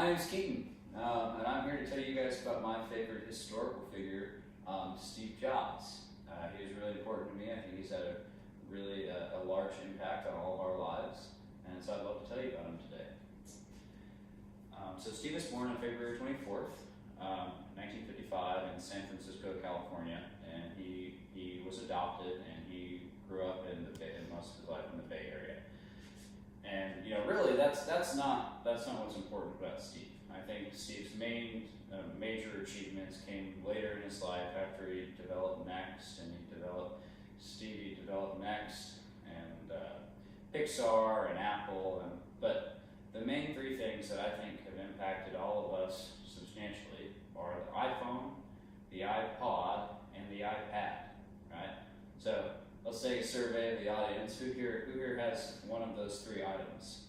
My name's Keaton, and I'm here to tell you guys about my favorite historical figure, Steve Jobs. He was really important to me. I think he's had a really a large impact on all of our lives, and so I'd love to tell you about him today. So Steve was born on February 24th, 1955 in San Francisco, California, and he was adopted, and he grew up in most of his life in the Bay Area. And really, that's not what's important about Steve. I think Steve's major achievements came later in his life after he developed Next, and Stevie developed Next, and Pixar and Apple, but the main three things that I think have impacted all of us substantially are the iPhone, the iPod, and the iPad. Right? So let's take a survey of the audience. Who here has one of those three items?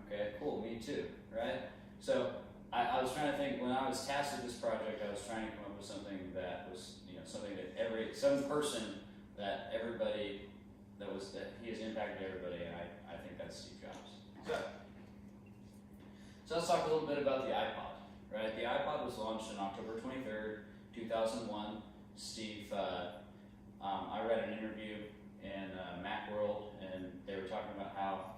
Okay, cool, me too, right? So I was trying to think, when I was tasked with this project, I was trying to come up with something that was, something that some person that he has impacted everybody, and I think that's Steve Jobs. So let's talk a little bit about the iPod, right? The iPod was launched on October 23rd, 2001. Steve, I read an interview in Macworld, and they were talking about how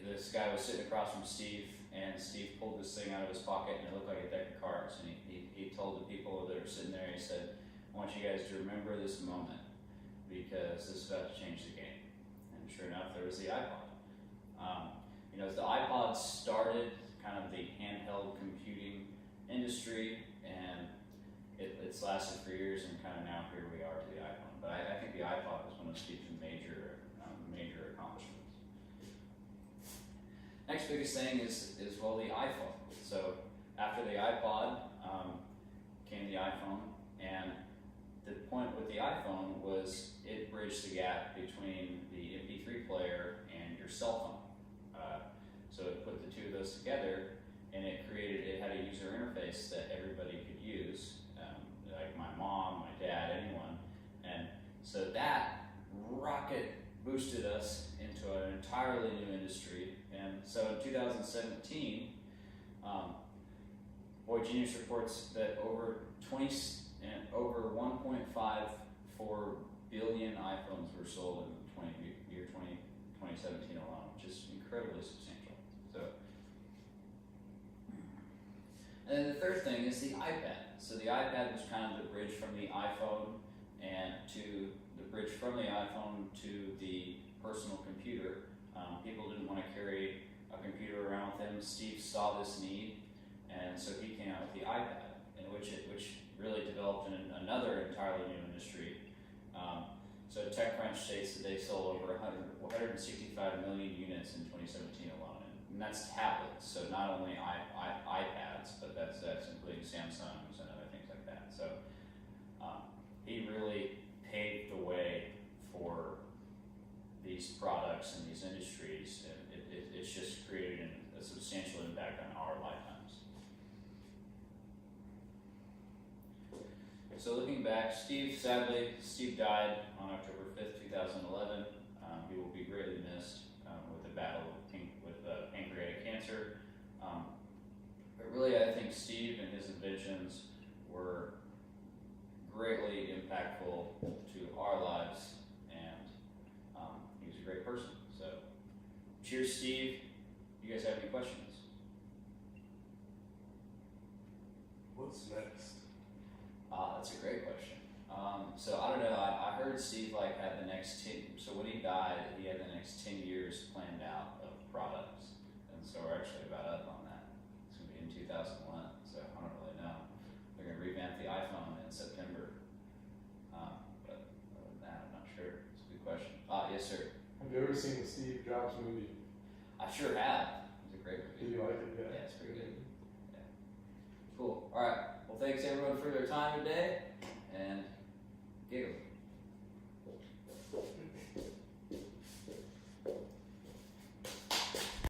this guy was sitting across from Steve, and Steve pulled this thing out of his pocket, and it looked like a deck of cards. And he told the people that were sitting there, he said, "I want you guys to remember this moment, because this is about to change the game." And sure enough, there was the iPod. The iPod started kind of the handheld computing industry, and it's lasted for years, and kind of now here we are to the iPhone. But I think the iPod was one of Steve's major accomplishments. Next biggest thing is the iPhone. So after the iPod came the iPhone, and the point with the iPhone was it bridged the gap between the MP3 player and your cell phone. So it put the two of those together, and it had a user interface that everybody could use, like my mom, my dad, anyone. And so that rocket boosted us into an entirely new industry. And so in 2017, Boy Genius reports that over 1.54 billion iPhones were sold in 2017 alone, which is incredibly substantial. And then the third thing is the iPad. So the iPad was kind of the bridge from the iPhone to the personal computer. People didn't want to carry a computer around with them. Steve saw this need, and so he came out with the iPad, which really developed another entirely new industry. So TechCrunch states that they sold over 165 million units in 2017 alone, and that's tablets. So not only iPads, but that's including Samsungs and other things like that. So he really paved the way for these products and these industries, and it's just created a substantial impact on our lifetimes. So looking back, Steve died on October 5th, 2011. He will be greatly missed with the battle with pancreatic cancer. But really, I think Steve and his inventions were greatly impactful to our lives, and he was a great person. So, cheers, Steve. Do you guys have any questions? What's next? That's a great question. So I don't know. I heard Steve had the next 10. So when he died, he had the next 10 years planned out of products, and so we're actually about up on that. It's gonna be in 2001. So I don't really know. They're gonna revamp the iPhone in September. But other than that, I'm not sure. It's a good question. Yes, sir. Have you ever seen the Steve Jobs movie? I sure have. It's a great movie. Do you like it? Yeah, it's pretty good. Yeah. Cool. All right. Well, thanks everyone for their time today.